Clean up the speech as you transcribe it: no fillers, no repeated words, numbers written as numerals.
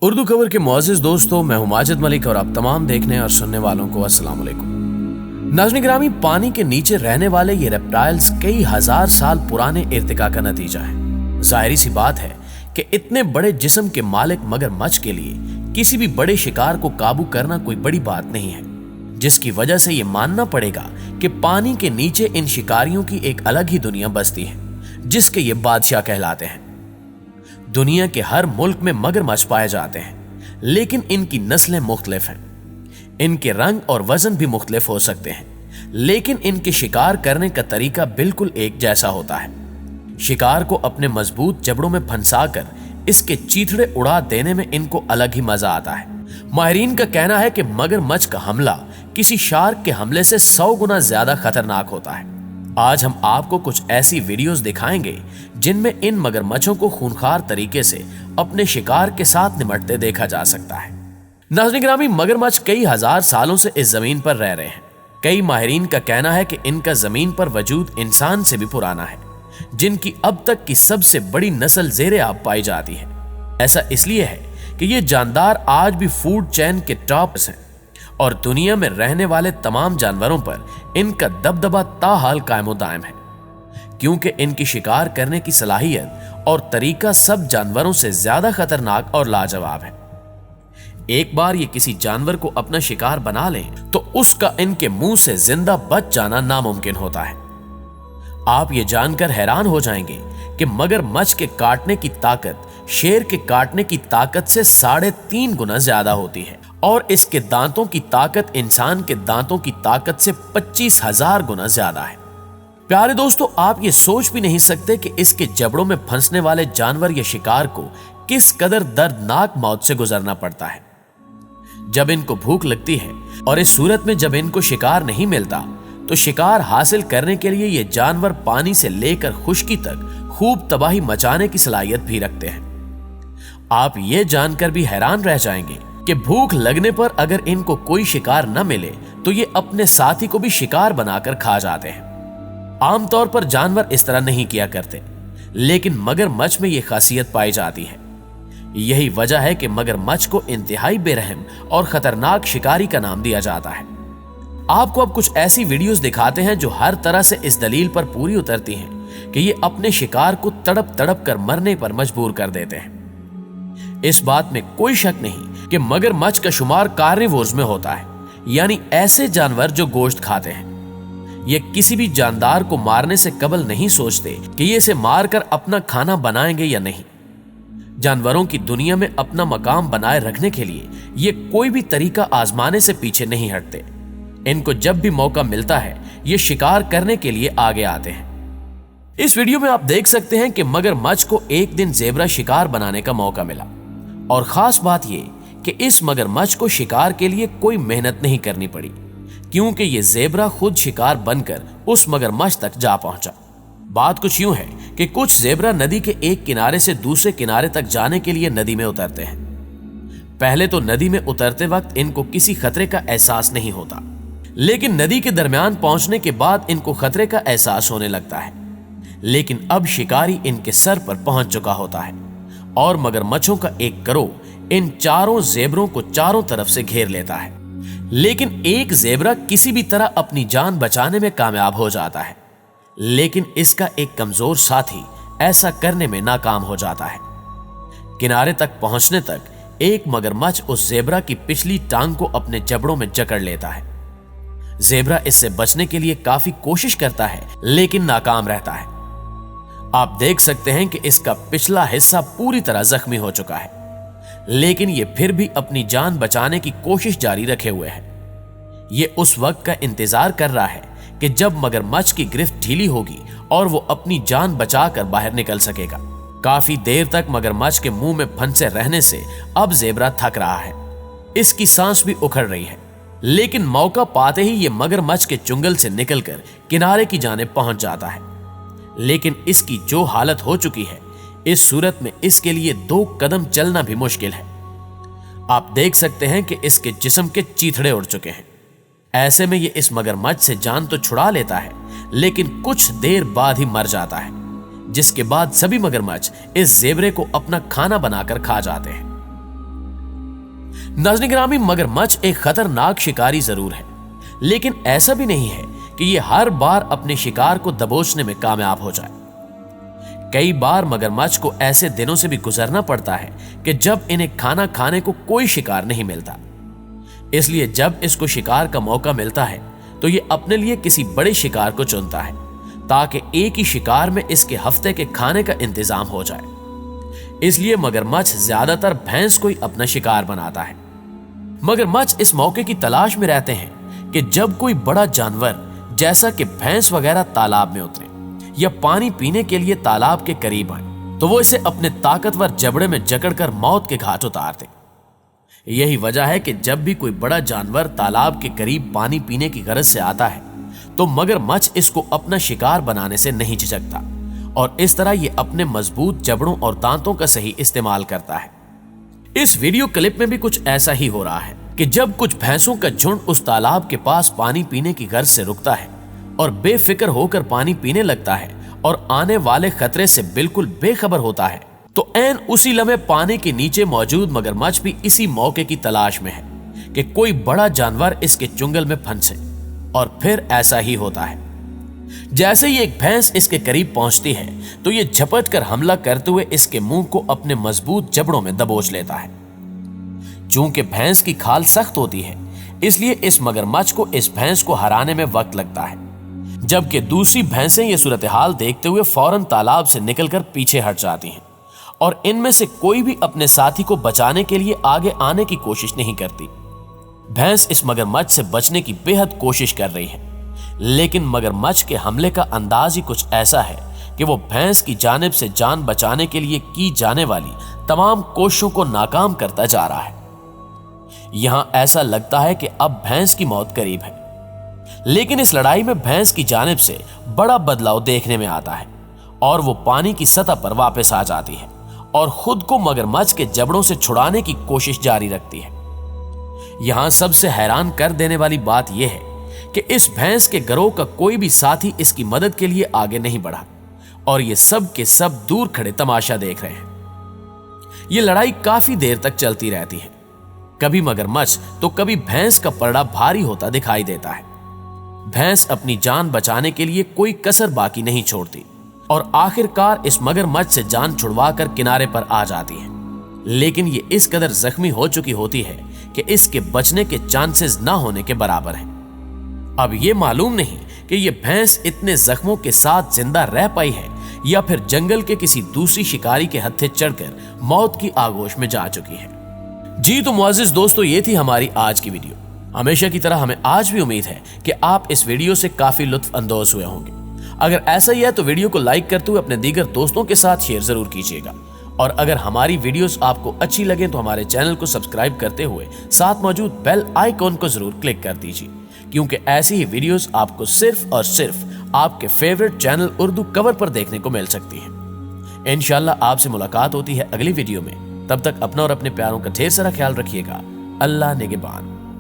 उर्दू खबर के मुअज़्ज़िज़ दोस्तों, मैं हूं माजिद मलिक और आप तमाम देखने और सुनने वालों को अस्सलाम वालेकुम। नाज़रीन गिरामी, पानी के नीचे रहने वाले ये रेप्टाइल्स कई हजार साल पुराने इर्तिका का नतीजा है। जाहिरी सी बात है कि इतने बड़े जिस्म के मालिक मगरमच्छ के लिए किसी भी बड़े शिकार को काबू करना कोई बड़ी बात नहीं है, जिसकी वजह से ये मानना पड़ेगा कि पानी के नीचे इन शिकारियों की एक अलग ही दुनिया बसती है, जिसके ये बादशाह कहलाते हैं। दुनिया के हर मुल्क में मगरमच्छ पाए जाते हैं, लेकिन इनकी नस्लें मुख्तलिफ हैं। इनके रंग और वजन भी मुख्तलिफ हो सकते हैं, लेकिन इनके शिकार करने का तरीका बिल्कुल एक जैसा होता है। शिकार को अपने मजबूत जबड़ों में फंसाकर इसके चीथड़े उड़ा देने में इनको अलग ही मजा आता है। माहिरीन का कहना है कि मगरमच्छ का हमला किसी शार्क के हमले से 100 गुना ज्यादा खतरनाक होता है। आज हम आपको कुछ ऐसी वीडियोस दिखाएंगे जिनमें इन मगरमच्छों को खूंखार तरीके से अपने शिकार के साथ निपटते देखा जा सकता है। नाज़रीन गिरामी, मगरमच्छ कई हजार सालों से इस जमीन पर रह रहे हैं। कई माहिरीन का कहना है कि इनका जमीन पर वजूद इंसान से भी पुराना है, जिनकी अब तक की सबसे बड़ी नस्ल ज़ेरे आब पाई जाती है। ऐसा इसलिए है कि ये जानदार आज भी फूड चेन के टॉप हैं और दुनिया में रहने वाले तमाम जानवरों पर इनका दबदबा ताहाल कायम दायम है, क्योंकि इनकी शिकार करने की सलाहियत और तरीका सब जानवरों से ज्यादा खतरनाक और लाजवाब है। एक बार ये किसी जानवर को अपना शिकार बना लें तो उसका इनके मुंह से जिंदा बच जाना नामुमकिन होता है। आप ये जानकर हैरान हो जाएंगे कि मगरमच्छ के काटने की ताकत शेर के काटने की ताकत से 3.5 गुना ज्यादा होती है और इसके दांतों की ताकत इंसान के दांतों की ताकत से 25,000 गुना ज्यादा है। प्यारे दोस्तों, आप ये सोच भी नहीं सकते कि इसके जबड़ों में फंसने वाले जानवर या शिकार को किस कदर दर्दनाक मौत से गुजरना पड़ता है। जब इनको भूख लगती है और इस सूरत में जब इनको शिकार नहीं मिलता तो शिकार हासिल करने के लिए ये जानवर पानी से लेकर खुश्की तक खूब तबाही मचाने की सलाहियत भी रखते हैं। आप ये जानकर भी हैरान रह जाएंगे कि भूख लगने पर अगर इनको कोई शिकार न मिले तो ये अपने साथी को भी शिकार बनाकर खा जाते हैं। आमतौर पर जानवर इस तरह नहीं किया करते, लेकिन मगरमच्छ में ये खासियत पाई जाती है। यही वजह है कि मगरमच्छ को इंतहाई बेरहम और खतरनाक शिकारी का नाम दिया जाता है। आपको अब कुछ ऐसी वीडियोस दिखाते हैं जो हर तरह से इस दलील पर पूरी उतरती हैं कि ये अपने शिकार को तड़प तड़प कर मरने पर मजबूर कर देते हैं। इस बात में कोई शक नहीं कि मगरमच्छ का शुमार कार्निवोर्स में होता है, यानी ऐसे जानवर जो गोश्त खाते हैं। ये किसी भी जानदार को मारने से कबल नहीं सोचते कि ये इसे मारकर अपना खाना बनाएंगे या नहीं। जानवरों की दुनिया में अपना मकाम बनाए रखने के लिए ये कोई भी तरीका आजमाने से पीछे नहीं हटते। इनको जब भी मौका मिलता है ये शिकार करने के लिए आगे आते हैं। इस वीडियो में आप देख सकते हैं कि मगरमच्छ को एक दिन ज़ेब्रा शिकार बनाने का मौका मिला, और खास बात यह कि इस मगरमच्छ को शिकार के लिए कोई मेहनत नहीं करनी पड़ी, क्योंकि ये ज़ेब्रा खुद शिकार बनकर उस मगरमच्छ तक जा पहुंचा। बात कुछ यूं है कि कुछ ज़ेब्रा नदी के एक किनारे से दूसरे किनारे तक जाने के लिए नदी में उतरते हैं। पहले तो नदी में उतरते वक्त इनको किसी खतरे का एहसास नहीं होता, लेकिन नदी के दरमियान पहुंचने के बाद इनको खतरे का एहसास होने लगता है। लेकिन अब शिकारी इनके सर पर पहुंच चुका होता है और मगरमच्छों का एक गिरोह इन चारों ज़ेबरों को चारों तरफ से घेर लेता है। लेकिन एक ज़ेब्रा किसी भी तरह अपनी जान बचाने में कामयाब हो जाता है, लेकिन इसका एक कमजोर साथी ऐसा करने में नाकाम हो जाता है। किनारे तक पहुंचने तक एक मगरमच्छ उस ज़ेब्रा की पिछली टांग को अपने जबड़ों में जकड़ लेता है। ज़ेब्रा इससे बचने के लिए काफी कोशिश करता है, लेकिन नाकाम रहता है। आप देख सकते हैं कि इसका पिछला हिस्सा पूरी तरह जख्मी हो चुका है, लेकिन ये फिर भी अपनी जान बचाने की कोशिश जारी रखे हुए है। ये उस वक्त का इंतजार कर रहा है कि जब मगरमच्छ की गिरफ्त ढीली होगी और वो अपनी जान बचाकर बाहर निकल सकेगा। काफी देर तक मगरमच्छ के मुंह में फंसे रहने से अब ज़ेब्रा थक रहा है, इसकी सांस भी उखड़ रही है। लेकिन मौका पाते ही ये मगरमच्छ के चुंगल से निकलकर किनारे की जानिब पहुंच जाता है। लेकिन इसकी जो हालत हो चुकी है, इस सूरत में इसके लिए 2 कदम चलना भी मुश्किल है। आप देख सकते हैं कि इसके जिस्म के चीथड़े उड़ चुके हैं। ऐसे में ये इस मगरमच्छ से जान तो छुड़ा लेता है, लेकिन कुछ देर बाद ही मर जाता है, जिसके बाद सभी मगरमच्छ इस ज़ेब्रे को अपना खाना बनाकर खा जाते हैं। नाज़रीन गिरामी, मगरमच्छ एक खतरनाक शिकारी जरूर है, लेकिन ऐसा भी नहीं है कि ये हर बार अपने शिकार को दबोचने में कामयाब हो जाए। कई बार मगरमच्छ को ऐसे दिनों से भी गुजरना पड़ता है कि जब इन्हें खाना खाने को कोई शिकार नहीं मिलता। इसलिए जब इसको शिकार का मौका मिलता है तो ये अपने लिए किसी बड़े शिकार को चुनता है, ताकि एक ही शिकार में इसके हफ्ते के खाने का इंतजाम हो जाए। इसलिए मगरमच्छ ज्यादातर भैंस को ही अपना शिकार बनाता है। मगरमच्छ इस मौके की तलाश में रहते हैं कि जब कोई बड़ा जानवर जैसा कि भैंस वगैरह तालाब में उतरे या पानी पीने के लिए तालाब के करीब आए, तो वो इसे अपने ताकतवर जबड़े में जकड़कर मौत के घाट उतार दे। यही वजह है कि जब भी कोई बड़ा जानवर तालाब के करीब पानी पीने की गरज से आता है तो मगरमच्छ इसको अपना शिकार बनाने से नहीं झिझकता, और इस तरह ये अपने मजबूत जबड़ों और दांतों का सही इस्तेमाल करता है। इस वीडियो क्लिप में भी कुछ ऐसा ही हो रहा है कि जब कुछ भैंसों का झुंड उस तालाब के पास पानी पीने की गर्ज से रुकता है और बेफिक्र होकर पानी पीने लगता है और आने वाले खतरे से बिल्कुल बेखबर होता है, तो ऐन उसी लम्हे पानी के नीचे मौजूद मगरमच्छ भी इसी मौके की तलाश में है कि कोई बड़ा जानवर इसके चुंगल में फंसे। और फिर ऐसा ही होता है। जैसे ही एक भैंस इसके करीब पहुंचती है तो ये झपट कर हमला करते हुए इसके मुंह को अपने मजबूत जबड़ों में दबोच लेता है। चूंकि भैंस की खाल सख्त होती है, इसलिए इस मगरमच्छ को इस भैंस को हराने में वक्त लगता है, जबकि दूसरी भैंसें ये सूरत हाल देखते हुए फौरन तालाब से निकलकर पीछे हट जाती हैं और इनमें से कोई भी अपने साथी को बचाने के लिए आगे आने की कोशिश नहीं करती। भैंस इस मगरमच्छ से बचने की बेहद कोशिश कर रही है, लेकिन मगरमच्छ के हमले का अंदाज ही कुछ ऐसा है कि वो भैंस की जानिब से जान बचाने के लिए की जाने वाली तमाम कोशिशों को नाकाम करता जा रहा है। यहां ऐसा लगता है कि अब भैंस की मौत करीब है, लेकिन इस लड़ाई में भैंस की जानिब से बड़ा बदलाव देखने में आता है और वो पानी की सतह पर वापस आ जाती है और खुद को मगरमच्छ के जबड़ों से छुड़ाने की कोशिश जारी रखती है। यहां सबसे हैरान कर देने वाली बात यह है कि इस भैंस के गिरोह का कोई भी साथी इसकी मदद के लिए आगे नहीं बढ़ा और ये सब के सब दूर खड़े तमाशा देख रहे हैं। ये लड़ाई काफी देर तक चलती रहती है। कभी मगरमच्छ तो कभी भैंस का पलड़ा भारी होता दिखाई देता है। भैंस अपनी जान बचाने के लिए कोई कसर बाकी नहीं छोड़ती और आखिरकार इस मगरमच्छ से जान छुड़वा कर किनारे पर आ जाती है, लेकिन ये इस कदर जख्मी हो चुकी होती है कि इसके बचने के चांसेस ना होने के बराबर हैं। अब ये मालूम नहीं कि ये भैंस इतने जख्मों के साथ जिंदा रह पाई है या फिर जंगल के किसी दूसरी शिकारी के हत्थे चढ़कर मौत की आगोश में जा चुकी है। जी तो मुअज़्ज़िज़ दोस्तों, ये थी हमारी आज की वीडियो। हमेशा की तरह हमें आज भी उम्मीद है कि आप इस वीडियो से काफी लुत्फ अंदोज हुए होंगे। अगर ऐसा ही है तो वीडियो को लाइक करते हुए अपने दीगर दोस्तों के साथ शेयर जरूर कीजिएगा, और अगर हमारी वीडियोस आपको अच्छी लगे तो हमारे चैनल को सब्सक्राइब करते हुए साथ मौजूद बेल आइकॉन को जरूर क्लिक कर दीजिए, क्योंकि ऐसी ही वीडियोस आपको सिर्फ और सिर्फ आपके फेवरेट चैनल उर्दू कवर पर देखने को मिल सकती है। इंशाल्लाह आपसे मुलाकात होती है अगली वीडियो में। तब तक अपना और अपने प्यारों का ढेर सारा ख्याल रखिएगा। अल्लाह निगहबान।